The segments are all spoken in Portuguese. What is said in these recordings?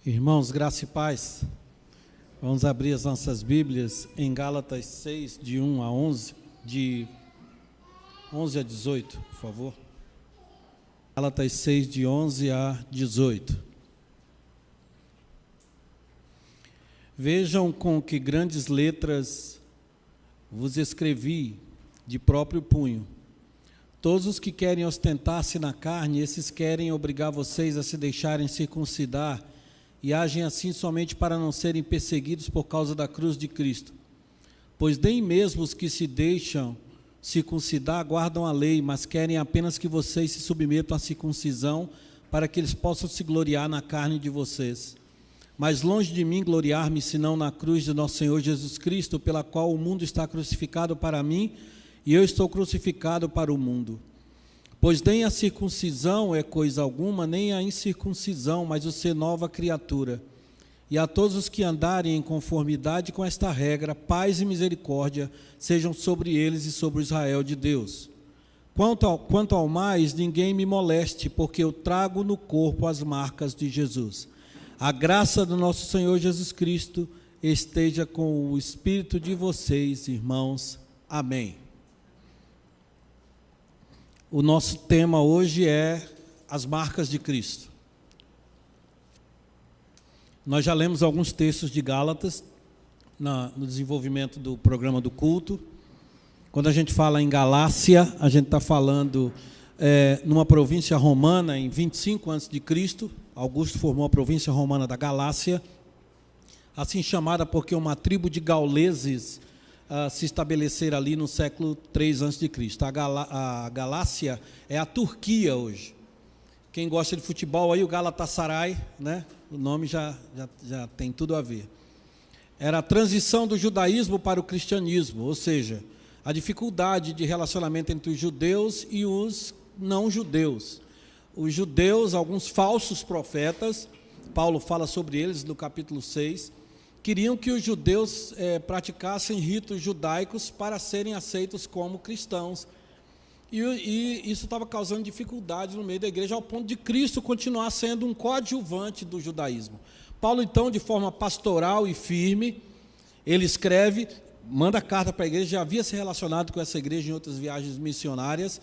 Irmãos, graça e paz. Vamos abrir as nossas Bíblias em Gálatas 6, de 1 a 11, de 11 a 18, por favor. Gálatas 6, de 11 a 18. Vejam com que grandes letras vos escrevi de próprio punho. Todos os que querem ostentar-se na carne, esses querem obrigar vocês a se deixarem circuncidar e agem assim somente para não serem perseguidos por causa da cruz de Cristo. Pois nem mesmo os que se deixam circuncidar guardam a lei, mas querem apenas que vocês se submetam à circuncisão, para que eles possam se gloriar na carne de vocês. Mas longe de mim gloriar-me, senão na cruz de nosso Senhor Jesus Cristo, pela qual o mundo está crucificado para mim, e eu estou crucificado para o mundo. Pois nem a circuncisão é coisa alguma, nem a incircuncisão, mas o ser nova criatura. E a todos os que andarem em conformidade com esta regra, paz e misericórdia sejam sobre eles e sobre Israel de Deus. Quanto ao mais, ninguém me moleste, porque eu trago no corpo as marcas de Jesus. A graça do nosso Senhor Jesus Cristo esteja com o espírito de vocês, irmãos. Amém. O nosso tema hoje é as marcas de Cristo. Nós já lemos alguns textos de Gálatas no desenvolvimento do programa do culto. Quando a gente fala em Galácia, a gente está falando numa província romana em 25 a.C. Augusto formou a província romana da Galácia, assim chamada porque uma tribo de gauleses se estabelecer ali no século 3 a.C. A Galácia é a Turquia hoje. Quem gosta de futebol aí, o Galatasaray, né? O nome já tem tudo a ver. Era a transição do judaísmo para o cristianismo, ou seja, a dificuldade de relacionamento entre os judeus e os não-judeus. Os judeus, alguns falsos profetas, Paulo fala sobre eles no capítulo 6, queriam que os judeus praticassem ritos judaicos para serem aceitos como cristãos. E isso estava causando dificuldade no meio da igreja, ao ponto de Cristo continuar sendo um coadjuvante do judaísmo. Paulo, então, de forma pastoral e firme, ele escreve, manda carta para a igreja, já havia se relacionado com essa igreja em outras viagens missionárias,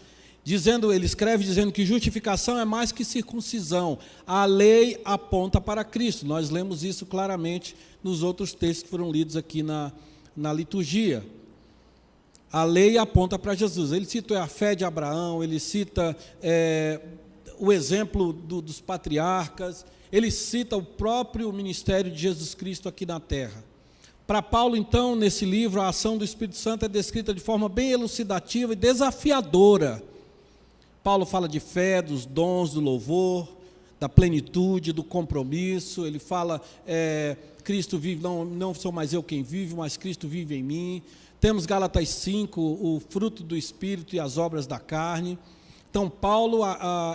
ele escreve dizendo que justificação é mais que circuncisão. A lei aponta para Cristo. Nós lemos isso claramente nos outros textos que foram lidos aqui na liturgia. A lei aponta para Jesus. Ele cita a fé de Abraão, ele cita o exemplo dos patriarcas, ele cita o próprio ministério de Jesus Cristo aqui na terra. Para Paulo, então, nesse livro, a ação do Espírito Santo é descrita de forma bem elucidativa e desafiadora. Paulo fala de fé, dos dons, do louvor, da plenitude, do compromisso. Ele fala, Cristo vive, não sou mais eu quem vive, mas Cristo vive em mim. Temos Gálatas 5, o fruto do Espírito e as obras da carne. Então, Paulo,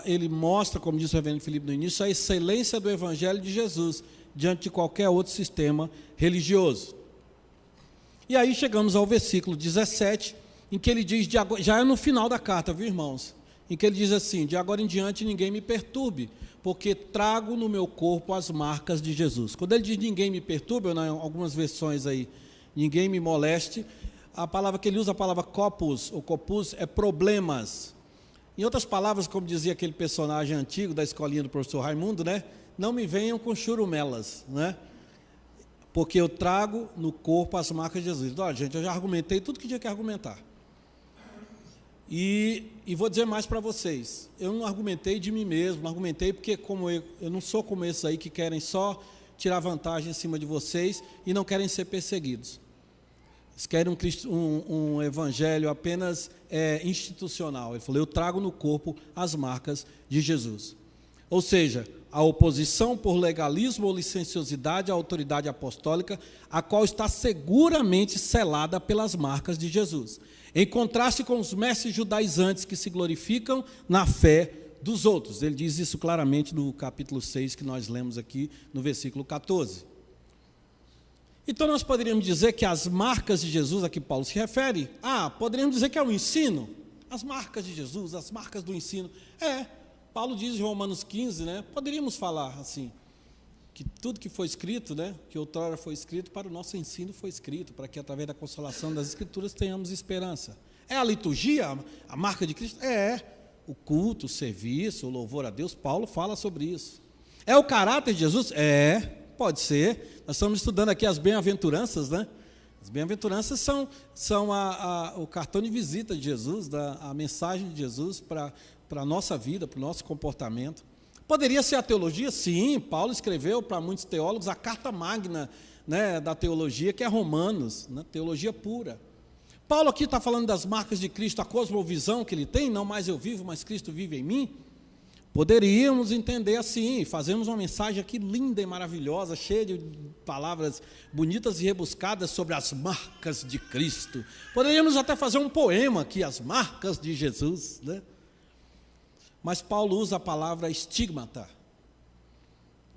ele mostra, como disse o reverendo Felipe no início, a excelência do Evangelho de Jesus diante de qualquer outro sistema religioso. E aí chegamos ao versículo 17, em que ele diz, já é no final da carta, viu, irmãos? Em que ele diz assim, de agora em diante ninguém me perturbe, porque trago no meu corpo as marcas de Jesus. Quando ele diz ninguém me perturbe, ou em algumas versões aí, ninguém me moleste, a palavra que ele usa, a palavra corpus, ou corpus, é problemas. Em outras palavras, como dizia aquele personagem antigo da escolinha do professor Raimundo, né? Não me venham com churumelas, né? Porque eu trago no corpo as marcas de Jesus. Olha, gente, eu já argumentei tudo que tinha que argumentar. E vou dizer mais para vocês, eu não argumentei de mim mesmo, não argumentei porque como eu não sou como esses aí que querem só tirar vantagem em cima de vocês e não querem ser perseguidos. Eles querem um evangelho apenas institucional. Ele falou, eu trago no corpo as marcas de Jesus. Ou seja, a oposição por legalismo ou licenciosidade à autoridade apostólica, a qual está seguramente selada pelas marcas de Jesus. Em contraste com os mestres judaizantes que se glorificam na fé dos outros. Ele diz isso claramente no capítulo 6, que nós lemos aqui no versículo 14. Então nós poderíamos dizer que as marcas de Jesus, a que Paulo se refere, poderíamos dizer que é o ensino. As marcas de Jesus, as marcas do ensino. Paulo diz em Romanos 15, né? Poderíamos falar assim, que tudo que foi escrito, né, que outrora foi escrito, para o nosso ensino foi escrito, para que através da consolação das Escrituras tenhamos esperança. É a liturgia, a marca de Cristo? É. O culto, o serviço, o louvor a Deus, Paulo fala sobre isso. É o caráter de Jesus? É, pode ser. Nós estamos estudando aqui as bem-aventuranças, né? As bem-aventuranças são o cartão de visita de Jesus, a mensagem de Jesus para a nossa vida, para o nosso comportamento. Poderia ser a teologia? Sim, Paulo escreveu para muitos teólogos a carta magna, né, da teologia, que é Romanos, né, teologia pura. Paulo aqui está falando das marcas de Cristo, a cosmovisão que ele tem, não mais eu vivo, mas Cristo vive em mim. Poderíamos entender assim, fazemos uma mensagem aqui linda e maravilhosa, cheia de palavras bonitas e rebuscadas sobre as marcas de Cristo. Poderíamos até fazer um poema aqui, as marcas de Jesus, né? Mas Paulo usa a palavra estigmata.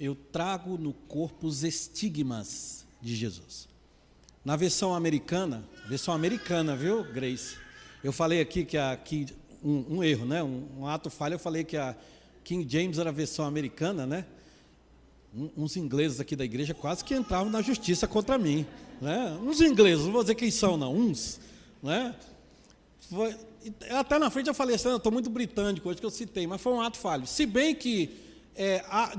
Eu trago no corpo os estigmas de Jesus. Na versão americana, viu, Grace? Eu falei aqui que um erro, né? Um ato falho, eu falei que a King James era a versão americana, né? Uns ingleses aqui da igreja quase que entravam na justiça contra mim, né? Uns ingleses, não vou dizer quem são, não, uns, né? Até na frente eu falei assim, eu estou muito britânico hoje que eu citei, mas foi um ato falho. Se bem que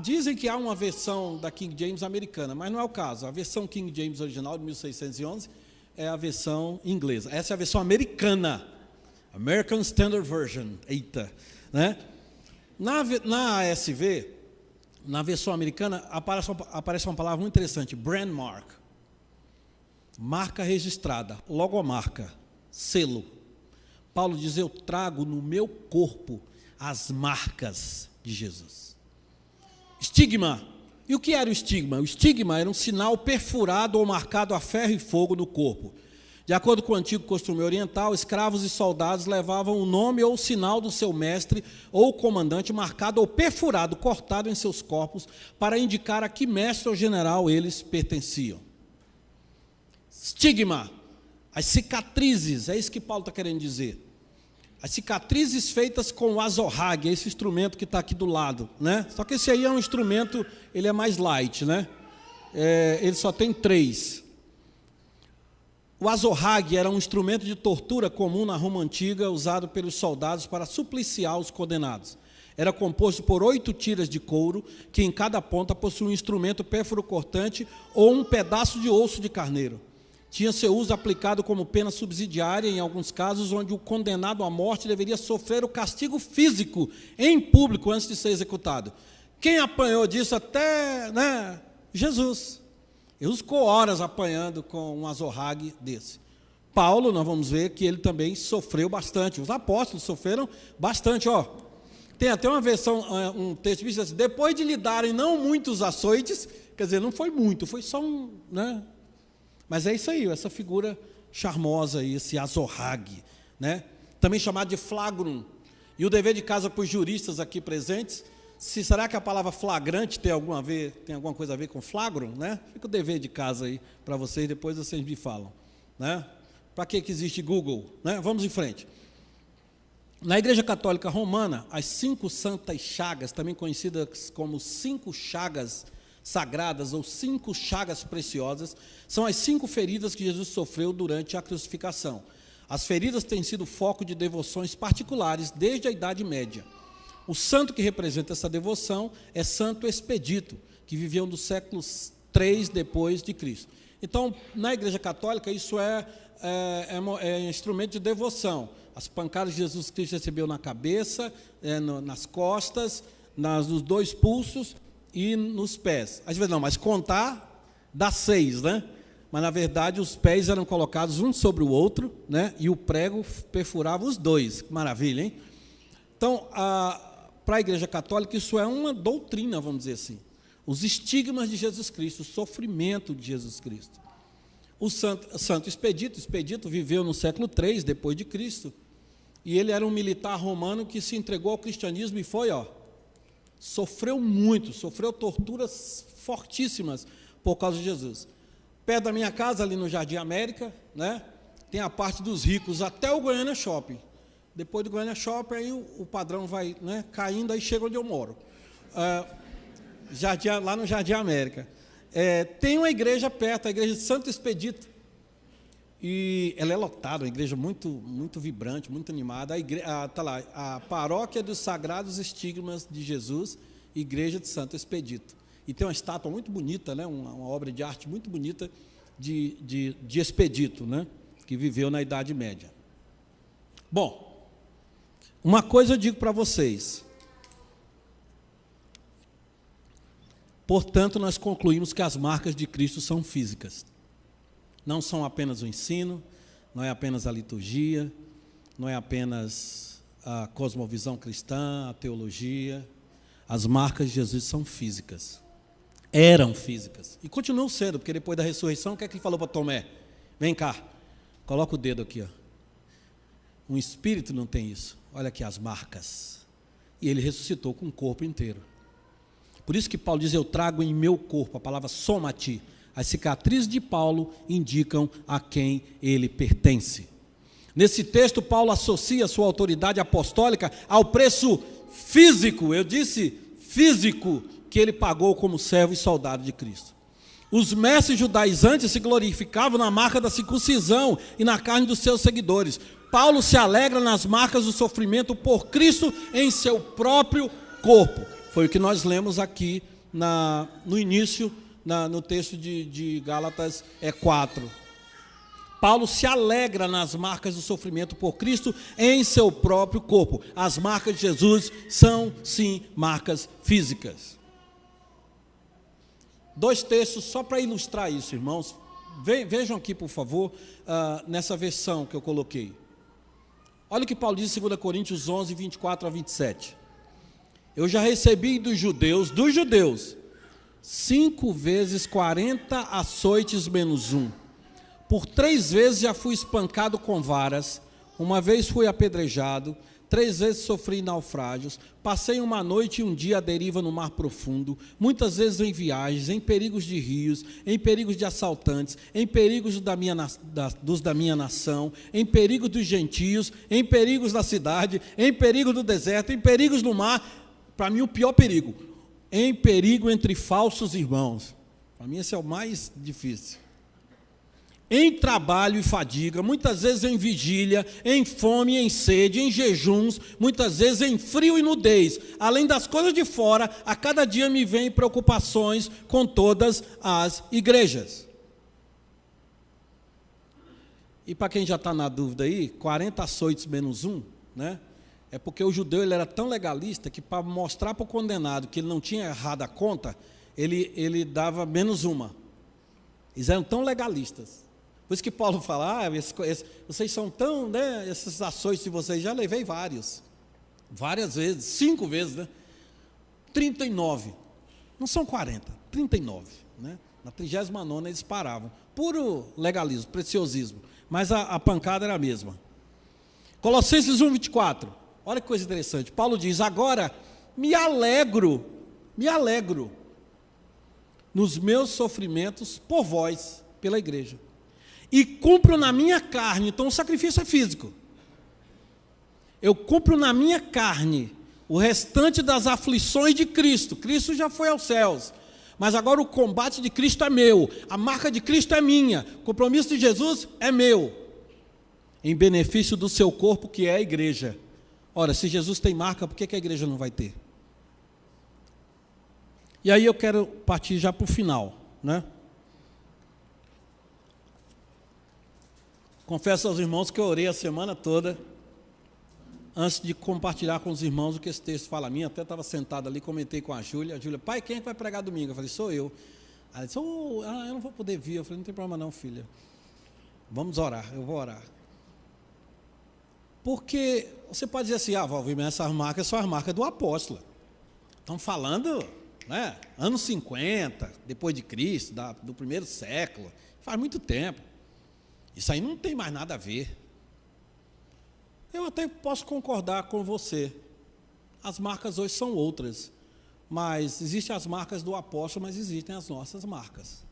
dizem que há uma versão da King James americana, mas não é o caso. A versão King James original de 1611 é a versão inglesa. Essa é a versão americana, American Standard Version. Eita, né? Na ASV, na versão americana, aparece uma palavra muito interessante, brand mark, marca registrada, logomarca, selo. Paulo diz, eu trago no meu corpo as marcas de Jesus. Estigma. E o que era o estigma? O estigma era um sinal perfurado ou marcado a ferro e fogo no corpo. De acordo com o antigo costume oriental, escravos e soldados levavam o nome ou o sinal do seu mestre ou comandante marcado ou perfurado, cortado em seus corpos, para indicar a que mestre ou general eles pertenciam. Estigma. As cicatrizes, é isso que Paulo está querendo dizer. As cicatrizes feitas com o azorrague, esse instrumento que está aqui do lado, né? Só que esse aí é um instrumento, ele é mais light, né? Ele só tem 3. O azorrague era um instrumento de tortura comum na Roma antiga, usado pelos soldados para supliciar os condenados. Era composto por 8 tiras de couro, que em cada ponta possuía um instrumento pérfuro cortante ou um pedaço de osso de carneiro. Tinha seu uso aplicado como pena subsidiária em alguns casos, onde o condenado à morte deveria sofrer o castigo físico em público antes de ser executado. Quem apanhou disso até, né, Jesus. Ele ficou horas apanhando com um azorrague desse. Paulo, nós vamos ver que ele também sofreu bastante. Os apóstolos sofreram bastante. Tem até uma versão, um texto que diz assim, depois de lhe darem não muitos açoites, quer dizer, não foi muito, foi só um, né? Mas é isso aí, essa figura charmosa aí, esse azorrague, né? Também chamado de flagrum. E o dever de casa para os juristas aqui presentes, será que a palavra flagrante tem alguma coisa a ver com flagrum, né? Fica o dever de casa aí para vocês, depois vocês me falam, né? Para que existe Google, né? Vamos em frente. Na Igreja Católica Romana, as 5 santas chagas, também conhecidas como 5 chagas sagradas ou 5 chagas preciosas, são as 5 feridas que Jesus sofreu durante a crucificação. As feridas têm sido foco de devoções particulares desde a Idade Média. O santo que representa essa devoção é Santo Expedito, que viveu no século 3 depois de Cristo. Então, na Igreja Católica, isso é instrumento de devoção. As pancadas que Jesus Cristo recebeu na cabeça, nas costas, nos 2 pulsos e nos pés. Às vezes não, mas contar dá 6, né? Mas na verdade os pés eram colocados um sobre o outro, né? E o prego perfurava os 2. Que maravilha, hein? Então, para a Igreja Católica, isso é uma doutrina, vamos dizer assim. Os estigmas de Jesus Cristo, o sofrimento de Jesus Cristo. O Santo Expedito viveu no século 3 depois de Cristo. E ele era um militar romano que se entregou ao cristianismo e foi, sofreu muito, sofreu torturas fortíssimas por causa de Jesus. Perto da minha casa, ali no Jardim América, né, tem a parte dos ricos até o Goiânia Shopping. Depois do Goiânia Shopping, aí o padrão vai, né, caindo, aí chega onde eu moro. lá no Jardim América. Tem uma igreja perto, a igreja de Santo Expedito. E ela é lotada, uma igreja muito, muito vibrante, muito animada. Tá lá, a Paróquia dos Sagrados Estigmas de Jesus, Igreja de Santo Expedito. E tem uma estátua muito bonita, né? Uma obra de arte muito bonita de Expedito, né? Que viveu na Idade Média. Bom, uma coisa eu digo para vocês. Portanto, nós concluímos que as marcas de Cristo são físicas. Não são apenas o ensino, não é apenas a liturgia, não é apenas a cosmovisão cristã, a teologia. As marcas de Jesus são físicas. Eram físicas. E continuam sendo, porque depois da ressurreição, o que é que ele falou para Tomé? Vem cá, coloca o dedo aqui. Ó. Um espírito não tem isso. Olha aqui as marcas. E ele ressuscitou com o corpo inteiro. Por isso que Paulo diz, eu trago em meu corpo, a palavra somati. As cicatrizes de Paulo indicam a quem ele pertence. Nesse texto, Paulo associa sua autoridade apostólica ao preço físico, eu disse físico, que ele pagou como servo e soldado de Cristo. Os mestres judaizantes se glorificavam na marca da circuncisão e na carne dos seus seguidores. Paulo se alegra nas marcas do sofrimento por Cristo em seu próprio corpo. Foi o que nós lemos aqui no início, no texto de Gálatas 4. Paulo se alegra nas marcas do sofrimento por Cristo em seu próprio corpo. As marcas de Jesus são, sim, marcas físicas. 2 textos só para ilustrar isso, irmãos. Vejam aqui, por favor, nessa versão que eu coloquei. Olha o que Paulo diz em 2 Coríntios 11, 24 a 27. Eu já recebi dos judeus, 5 vezes 40 açoites menos 1. Por 3 vezes já fui espancado com varas, uma vez fui apedrejado, 3 vezes sofri naufrágios, passei uma noite e um dia à deriva no mar profundo, muitas vezes em viagens, em perigos de rios, em perigos de assaltantes, em perigos dos da minha nação, em perigos dos gentios, em perigos da cidade, em perigos do deserto, em perigos no mar. Para mim o pior perigo, em perigo entre falsos irmãos. Para mim esse é o mais difícil. Em trabalho e fadiga, muitas vezes em vigília, em fome e em sede, em jejuns, muitas vezes em frio e nudez. Além das coisas de fora, a cada dia me vêm preocupações com todas as igrejas. E para quem já está na dúvida aí, 40 açoites menos 1, né? É porque o judeu ele era tão legalista que para mostrar para o condenado que ele não tinha errado a conta, ele dava menos 1. Eles eram tão legalistas. Por isso que Paulo fala, vocês são tão, né, esses açoites de vocês, já levei várias vezes, 5 vezes, né? 39, não são 40, 39, né? Na 39ª eles paravam, puro legalismo, preciosismo, mas a pancada era a mesma. Colossenses 1, 24, olha que coisa interessante, Paulo diz, agora me alegro nos meus sofrimentos por vós, pela igreja, e cumpro na minha carne. Então o sacrifício é físico. Eu cumpro na minha carne o restante das aflições de Cristo. Cristo já foi aos céus, mas agora o combate de Cristo é meu, a marca de Cristo é minha, o compromisso de Jesus é meu, em benefício do seu corpo, que é a igreja. Ora, se Jesus tem marca, por que a igreja não vai ter? E aí eu quero partir já para o final, né? Confesso aos irmãos que eu orei a semana toda, antes de compartilhar com os irmãos o que esse texto fala a mim. Até estava sentado ali, comentei com a Júlia, pai, quem é que vai pregar domingo? Eu falei, sou eu. Aí ela disse, eu não vou poder vir. Eu falei, não tem problema não, filha, vamos orar, eu vou orar. Porque você pode dizer assim, Valvir, mas essas marcas são as marcas do apóstolo. Estão falando, né, anos 50, depois de Cristo, do primeiro século, faz muito tempo. Isso aí não tem mais nada a ver. Eu até posso concordar com você. As marcas hoje são outras. Mas existem as marcas do apóstolo, mas existem as nossas marcas.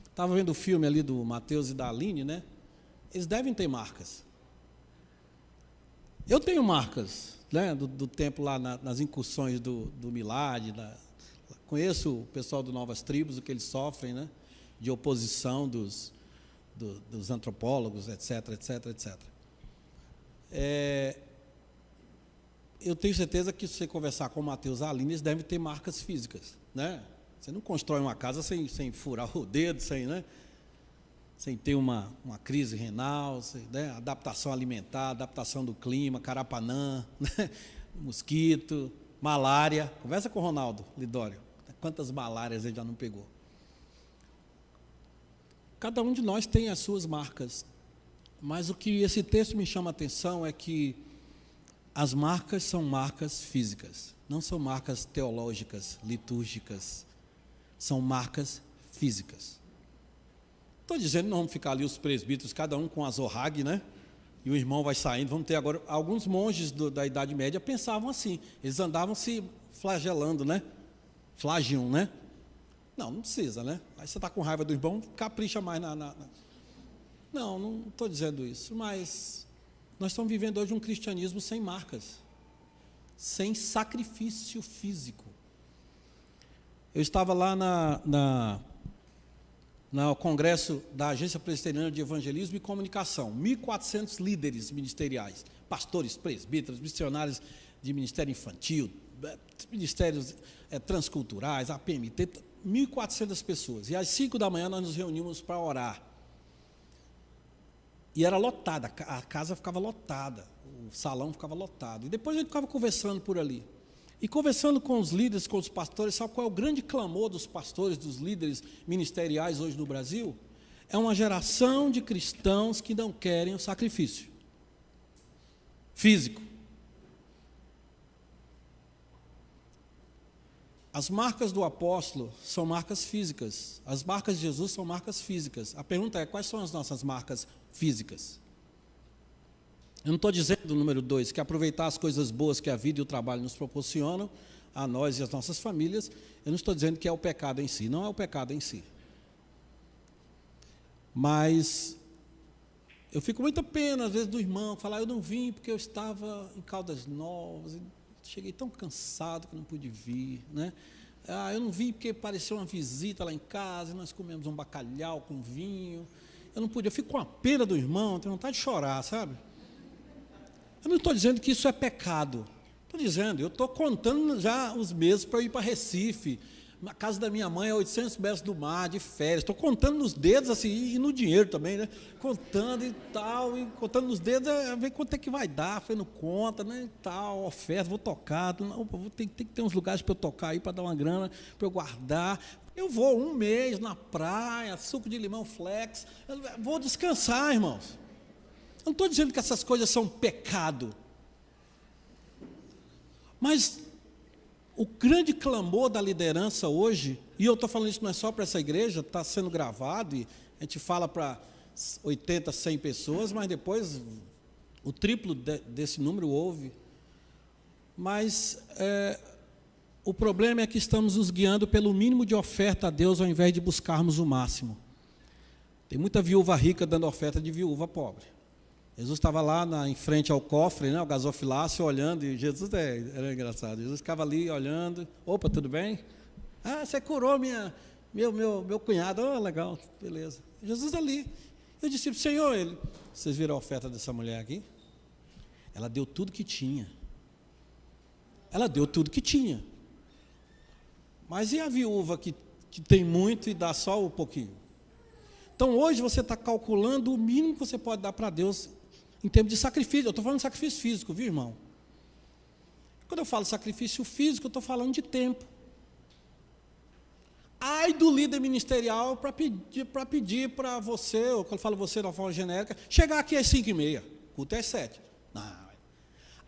Estava vendo o filme ali do Mateus e da Aline, né? Eles devem ter marcas. Eu tenho marcas, né, do tempo lá nas incursões do Milad, Conheço o pessoal do Novas Tribos, o que eles sofrem, né? De oposição dos antropólogos, etc, etc, etc. Eu tenho certeza que, se você conversar com o Matheus Aline, eles devem ter marcas físicas, né? Você não constrói uma casa sem furar o dedo, sem ter uma crise renal, né? Adaptação alimentar, adaptação do clima, carapanã, né? Mosquito, malária. Conversa com o Ronaldo Lidório. Quantas malárias ele já não pegou? Cada um de nós tem as suas marcas, mas o que esse texto me chama a atenção é que as marcas são marcas físicas, não são marcas teológicas, litúrgicas, são marcas físicas. Estou dizendo, não vamos ficar ali os presbíteros, cada um com a zorrague, né? E o irmão vai saindo. Vamos ter agora, alguns monges da Idade Média pensavam assim, eles andavam se flagelando, né? Flagiam, né? Não precisa, né? Aí você está com raiva do irmão, capricha mais Não estou dizendo isso, mas nós estamos vivendo hoje um cristianismo sem marcas, sem sacrifício físico. Eu estava lá no congresso da Agência Presbiteriana de Evangelismo e Comunicação, 1.400 líderes ministeriais, pastores, presbíteros, missionários de ministério infantil, ministérios transculturais, APMT, 1.400 pessoas. E às 5 da manhã nós nos reunimos para orar. E era lotada, a casa ficava lotada, o salão ficava lotado. E depois a gente ficava conversando por ali. E conversando com os líderes, com os pastores, sabe qual é o grande clamor dos pastores, dos líderes ministeriais hoje no Brasil? É uma geração de cristãos que não querem o sacrifício físico. As marcas do apóstolo são marcas físicas. As marcas de Jesus são marcas físicas. A pergunta é, quais são as nossas marcas físicas? Eu não estou dizendo, número 2, que aproveitar as coisas boas que a vida e o trabalho nos proporcionam, a nós e as nossas famílias, eu não estou dizendo que é o pecado em si, não é o pecado em si. Mas eu fico muita pena, às vezes, do irmão falar, eu não vim porque eu estava em Caldas Novas, cheguei tão cansado que não pude vir, né? Eu não vim porque pareceu uma visita lá em casa, e nós comemos um bacalhau com vinho, eu não pude, eu fico com a pena do irmão, tenho vontade de chorar, sabe? Eu não estou dizendo que isso é pecado, estou dizendo, eu estou contando já os meses para eu ir para Recife, a casa da minha mãe é 800 metros do mar, de férias, estou contando nos dedos, assim, e no dinheiro também, né? Contando e tal, e contando nos dedos, ver quanto é que vai dar, fazendo conta, né, e tal, oferta, vou tocar, tem que ter uns lugares para eu tocar aí, para dar uma grana, para eu guardar. Eu vou 1 mês na praia, suco de limão flex, vou descansar, irmãos. Eu não estou dizendo que essas coisas são pecado, mas o grande clamor da liderança hoje, e eu estou falando isso não é só para essa igreja, está sendo gravado, e a gente fala para 80, 100 pessoas, mas depois o triplo desse número ouve. Mas o problema é que estamos nos guiando pelo mínimo de oferta a Deus, ao invés de buscarmos o máximo. Tem muita viúva rica dando oferta de viúva pobre. Jesus estava lá em frente ao cofre, né, o gasofilácio, olhando, e Jesus era engraçado. Jesus ficava ali olhando, opa, tudo bem? Você curou meu cunhado, legal, beleza. Jesus ali, eu disse, Senhor, vocês viram a oferta dessa mulher aqui? Ela deu tudo que tinha. Ela deu tudo que tinha. Mas e a viúva que tem muito e dá só um pouquinho? Então hoje você está calculando o mínimo que você pode dar para Deus em termos de sacrifício. Eu estou falando de sacrifício físico, viu, irmão? Quando eu falo sacrifício físico, eu estou falando de tempo. Ai do líder ministerial para pedir para você, ou quando eu falo você de uma forma genérica, chegar aqui às 5h30, culto é às 7. Não.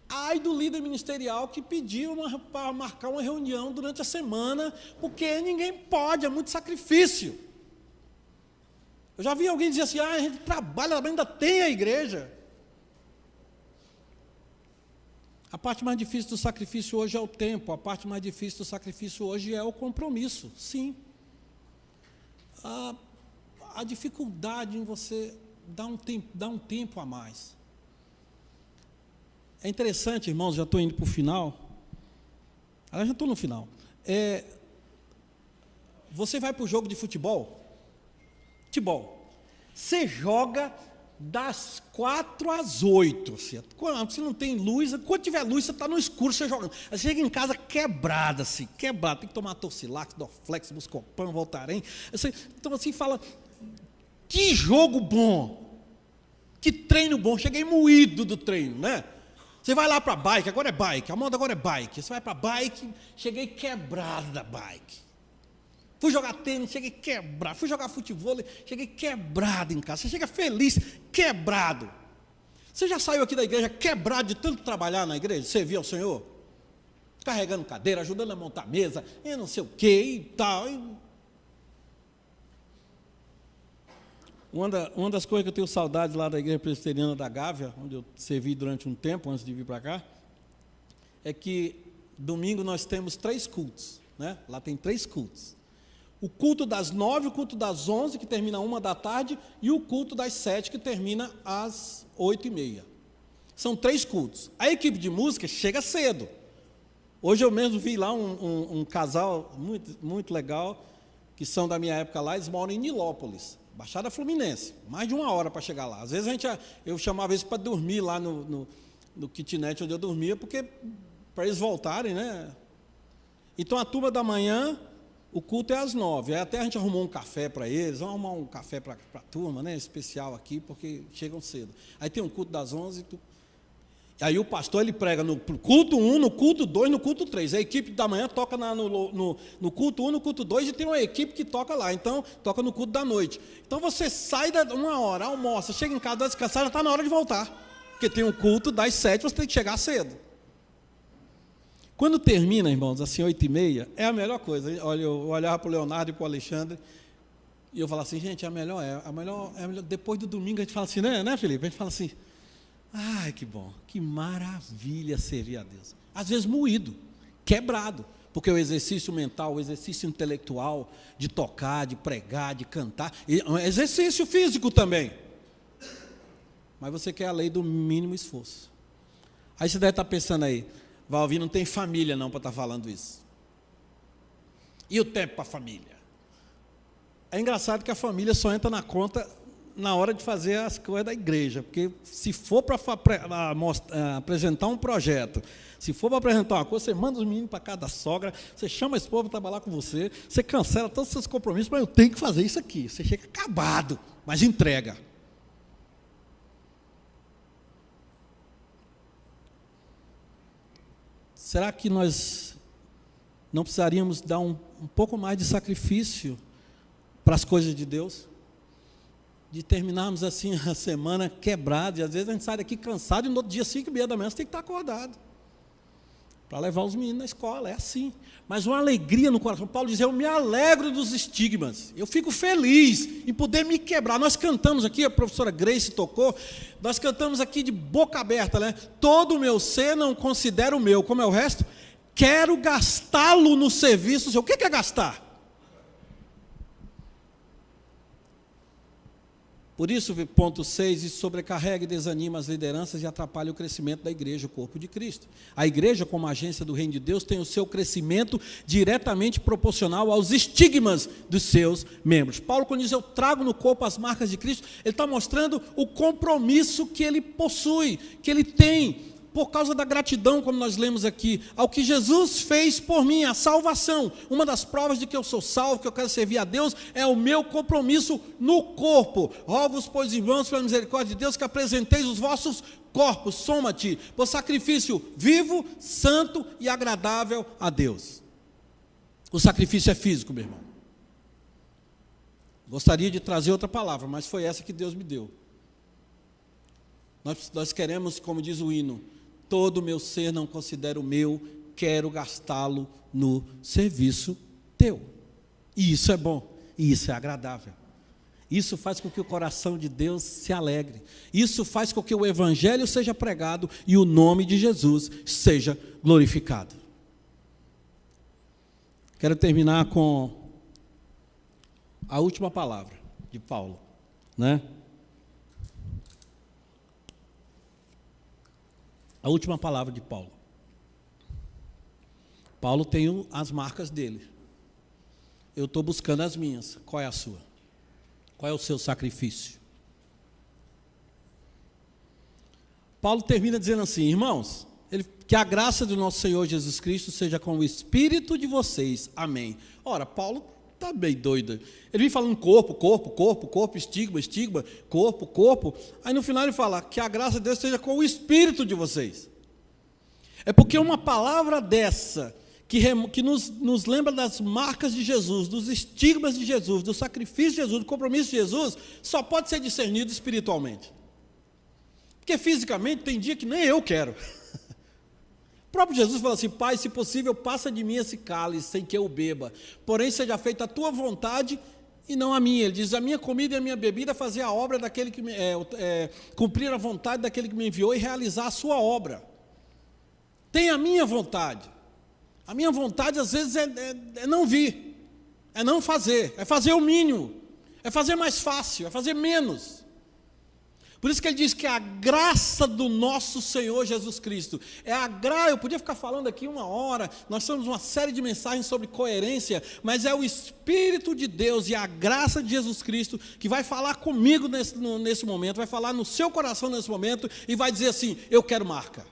Ai do líder ministerial que pediu para marcar uma reunião durante a semana, porque ninguém pode, é muito sacrifício. Eu já vi alguém dizer assim, a gente trabalha, ainda tem a igreja. A parte mais difícil do sacrifício hoje é o tempo, a parte mais difícil do sacrifício hoje é o compromisso, sim. A dificuldade em você dar um tempo a mais. É interessante, irmãos, já estou indo para o final. Já estou no final. Você vai para o jogo de futebol? Futebol. Você joga das 4 às 8. Se não tem luz, quando tiver luz, você está no escuro, você jogando. Aí você chega em casa quebrado, assim, quebrado. Tem que tomar Torcilax, Dorflex, Buscopan, Voltaren. Então, assim, fala, que jogo bom, que treino bom. Cheguei moído do treino, né? Você vai lá para a bike, agora é bike, a moda agora é bike. Você vai para a bike, cheguei quebrado da bike. Fui jogar tênis, cheguei quebrado. Fui jogar futebol, cheguei quebrado em casa. Você chega feliz, quebrado. Você já saiu aqui da igreja quebrado de tanto trabalhar na igreja? Servir ao Senhor? Carregando cadeira, ajudando a montar mesa, e não sei o quê, e tal. Uma das coisas que eu tenho saudade lá da igreja presbiteriana da Gávea, onde eu servi durante um tempo, antes de vir para cá, é que domingo nós temos 3 cultos, né? Lá tem 3 cultos. O culto das 9, o culto das 11, que termina 1 da tarde, e o culto das 7, que termina às 8h30. São 3 cultos. A equipe de música chega cedo. Hoje eu mesmo vi lá um casal muito, muito legal, que são da minha época lá, eles moram em Nilópolis, Baixada Fluminense, mais de 1 hora para chegar lá. Às vezes eu chamava eles para dormir lá no kitnet onde eu dormia, porque para eles voltarem, né? Então a turma da manhã, o culto é às 9. Aí até a gente arrumou um café para eles, vamos arrumar um café para a turma, né? Especial aqui, porque chegam cedo. Aí tem um culto das 11. Aí o pastor ele prega no culto 1, no culto 2, no culto 3. A equipe da manhã toca no culto 1, no culto 2, e tem uma equipe que toca lá. Então, toca no culto da noite. Então você sai da 1 hora, almoça, chega em casa, dá descansar, já está na hora de voltar. Porque tem um culto das 7, você tem que chegar cedo. Quando termina, irmãos, assim, 8h30, é a melhor coisa. Olha, eu olhava para o Leonardo e para o Alexandre, e eu falava assim, gente, a melhor, depois do domingo a gente fala assim, né, Felipe? A gente fala assim, ai, que bom, que maravilha servir a Deus. Às vezes moído, quebrado, porque o exercício mental, o exercício intelectual, de tocar, de pregar, de cantar, é um exercício físico também. Mas você quer a lei do mínimo esforço. Aí você deve estar pensando aí, Valvin, não tem família não para estar falando isso. E o tempo para a família? É engraçado que a família só entra na conta na hora de fazer as coisas da igreja, porque se for para apresentar um projeto, se for para apresentar uma coisa, você manda os meninos para casa da sogra, você chama a esposa para trabalhar com você, você cancela todos os seus compromissos, mas eu tenho que fazer isso aqui. Você chega acabado, mas entrega. Será que nós não precisaríamos dar um pouco mais de sacrifício para as coisas de Deus? De terminarmos assim a semana quebrado, e às vezes a gente sai daqui cansado, e no outro dia, 5h30 da manhã, você tem que estar acordado para levar os meninos na escola, é assim. Mas uma alegria no coração. Paulo diz, eu me alegro dos estigmas, eu fico feliz em poder me quebrar. Nós cantamos aqui, a professora Grace tocou, nós cantamos aqui de boca aberta, né? Todo o meu ser não considero meu, como é o resto? Quero gastá-lo no serviço. O que é gastar? Por isso, ponto 6, isso sobrecarrega e desanima as lideranças e atrapalha o crescimento da igreja, o corpo de Cristo. A igreja, como agência do reino de Deus, tem o seu crescimento diretamente proporcional aos estigmas dos seus membros. Paulo, quando diz, eu trago no corpo as marcas de Cristo, ele está mostrando o compromisso que ele possui, que ele tem, por causa da gratidão, como nós lemos aqui, ao que Jesus fez por mim, a salvação. Uma das provas de que eu sou salvo, que eu quero servir a Deus, é o meu compromisso no corpo. Rogo-vos, pois, irmãos, pela misericórdia de Deus, que apresenteis os vossos corpos, soma-te, por sacrifício vivo, santo e agradável a Deus. O sacrifício é físico, meu irmão. Gostaria de trazer outra palavra, mas foi essa que Deus me deu. Nós queremos, como diz o hino, todo o meu ser não considero meu, quero gastá-lo no serviço teu. E isso é bom, e isso é agradável. Isso faz com que o coração de Deus se alegre. Isso faz com que o evangelho seja pregado e o nome de Jesus seja glorificado. Quero terminar com a última palavra de Paulo, né? A última palavra de Paulo. Paulo tem as marcas dele. eu estou buscando as minhas. Qual é a sua? Qual é o seu sacrifício? Paulo termina dizendo assim, irmãos, que a graça do nosso Senhor Jesus Cristo seja com o espírito de vocês. Amém. Ora, Paulo está bem doido. Ele vem falando corpo, estigma, corpo. Aí no final ele fala que a graça de Deus seja com o espírito de vocês. É porque uma palavra dessa, que nos lembra das marcas de Jesus, dos estigmas de Jesus, do sacrifício de Jesus, do compromisso de Jesus, só pode ser discernido espiritualmente. Porque fisicamente tem dia que nem eu quero. O próprio Jesus falou assim, Pai, se possível, passa de mim esse cálice, sem que eu beba. Porém, seja feita a tua vontade e não a minha. Ele diz, a minha comida e a minha bebida fazer a obra daquele que cumprir a vontade daquele que me enviou e realizar a sua obra. Tem a minha vontade. A minha vontade, às vezes, é não vir, é não fazer, é fazer o mínimo, é fazer mais fácil, é fazer menos. Por isso que ele diz que a graça do nosso Senhor Jesus Cristo, eu podia ficar falando aqui 1 hora, nós temos uma série de mensagens sobre coerência, mas é o Espírito de Deus e a graça de Jesus Cristo que vai falar comigo nesse momento, vai falar no seu coração nesse momento e vai dizer assim, eu quero marca.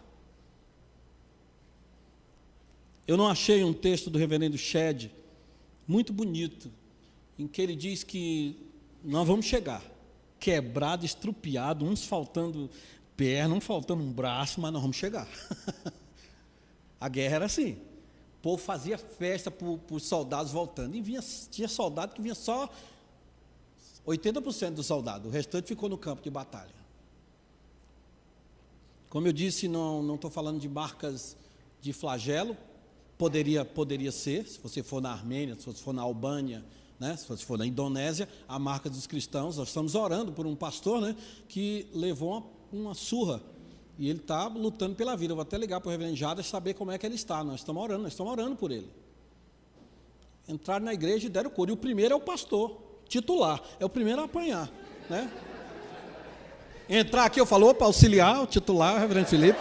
Eu não achei um texto do reverendo Shed muito bonito, em que ele diz que nós vamos chegar, quebrado, estrupiado, uns faltando perna, um faltando um braço, mas nós vamos chegar. A guerra era assim, o povo fazia festa para os soldados voltando, e tinha soldado que vinha só 80% do soldado, o restante ficou no campo de batalha. Como eu disse, não estou falando de marcas de flagelo, poderia ser, se você for na Armênia, se você for na Albânia, né, se você for na Indonésia, a marca dos cristãos. Nós estamos orando por um pastor, né, que levou uma surra, e ele está lutando pela vida. Eu vou até ligar para o reverendo Jadas saber como é que ele está. Nós estamos orando por ele. Entraram na igreja e deram cura, e o primeiro é o pastor titular, é o primeiro a apanhar, né? Entrar aqui, eu falo, opa, auxiliar, o titular, o reverendo Felipe.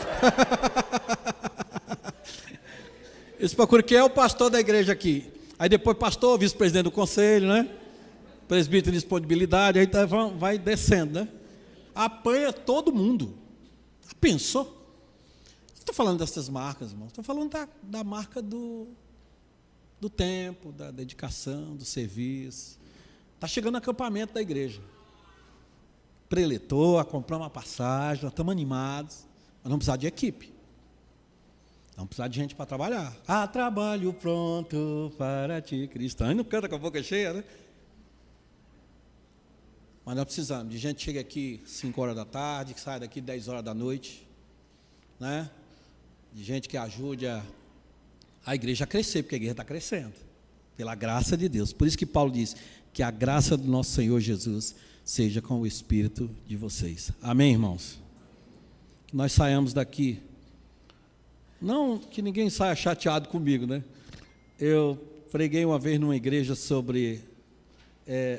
Eles procuram quem é o pastor da igreja aqui. Aí depois pastor, vice-presidente do conselho, né? Presbítero de disponibilidade, aí vai descendo, né? Apanha todo mundo. Pensou? Não estou falando dessas marcas, irmão. Estou falando da marca do tempo, da dedicação, do serviço. Está chegando o acampamento da igreja. Preletor, a comprar uma passagem, nós estamos animados, mas não precisar de equipe. Não precisa de gente para trabalhar. Trabalho pronto para ti, cristão. E não canta com a boca cheia, né? Mas nós precisamos de gente que chega aqui 5 horas da tarde, que sai daqui 10 horas da noite, né? De gente que ajude a igreja a crescer, porque a igreja está crescendo, pela graça de Deus. Por isso que Paulo diz que a graça do nosso Senhor Jesus seja com o espírito de vocês. Amém, irmãos? Que nós saiamos daqui. Não que ninguém saia chateado comigo, né? Eu preguei uma vez numa igreja sobre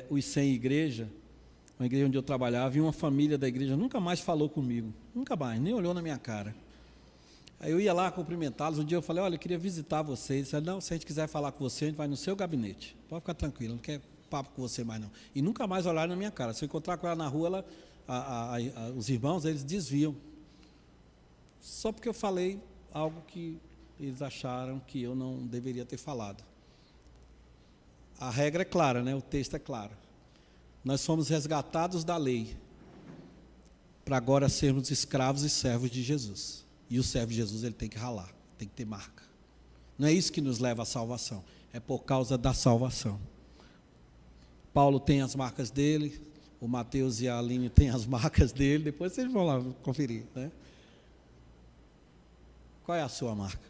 os sem igreja, uma igreja onde eu trabalhava, e uma família da igreja nunca mais falou comigo, nunca mais, nem olhou na minha cara. Aí eu ia lá cumprimentá-los, um dia eu falei, olha, eu queria visitar vocês. Eles disseram, não, se a gente quiser falar com você, a gente vai no seu gabinete, pode ficar tranquilo, não quer papo com você mais não. E nunca mais olharam na minha cara. Se eu encontrar com ela na rua, os irmãos, eles desviam, só porque eu falei algo que eles acharam que eu não deveria ter falado. A regra é clara, né? O texto é claro. Nós fomos resgatados da lei para agora sermos escravos e servos de Jesus. E o servo de Jesus, ele tem que ralar, tem que ter marca. Não é isso que nos leva à salvação, é por causa da salvação. Paulo tem as marcas dele, o Mateus e a Aline têm as marcas dele, depois vocês vão lá conferir, né? Qual é a sua marca?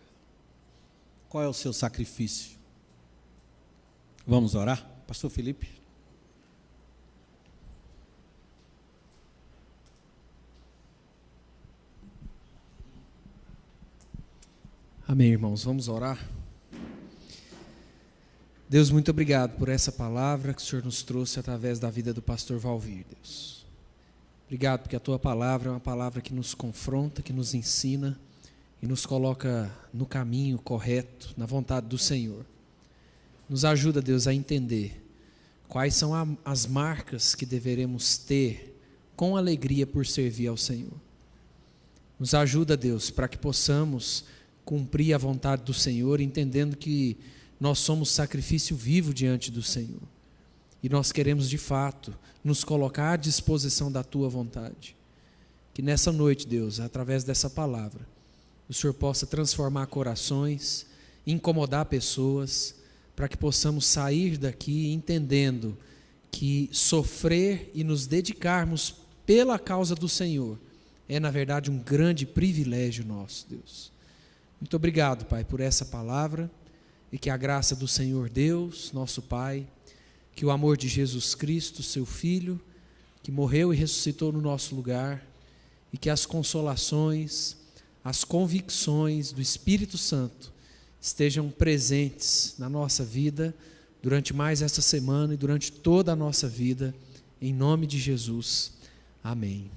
Qual é o seu sacrifício? Vamos orar? Pastor Felipe. Amém, irmãos. Vamos orar? Deus, muito obrigado por essa palavra que o Senhor nos trouxe através da vida do pastor Valvir, Deus. Obrigado porque a tua palavra é uma palavra que nos confronta, que nos ensina e nos coloca no caminho correto, na vontade do Senhor. Nos ajuda, Deus, a entender quais são as marcas que deveremos ter com alegria por servir ao Senhor. Nos ajuda, Deus, para que possamos cumprir a vontade do Senhor, entendendo que nós somos sacrifício vivo diante do Senhor. E nós queremos, de fato, nos colocar à disposição da Tua vontade. Que nessa noite, Deus, através dessa palavra, o Senhor possa transformar corações, incomodar pessoas, para que possamos sair daqui entendendo que sofrer e nos dedicarmos pela causa do Senhor é, na verdade, um grande privilégio nosso, Deus. Muito obrigado, Pai, por essa palavra, e que a graça do Senhor Deus, nosso Pai, que o amor de Jesus Cristo, seu Filho, que morreu e ressuscitou no nosso lugar, e que as consolações, as convicções do Espírito Santo estejam presentes na nossa vida durante mais esta semana e durante toda a nossa vida, em nome de Jesus. Amém.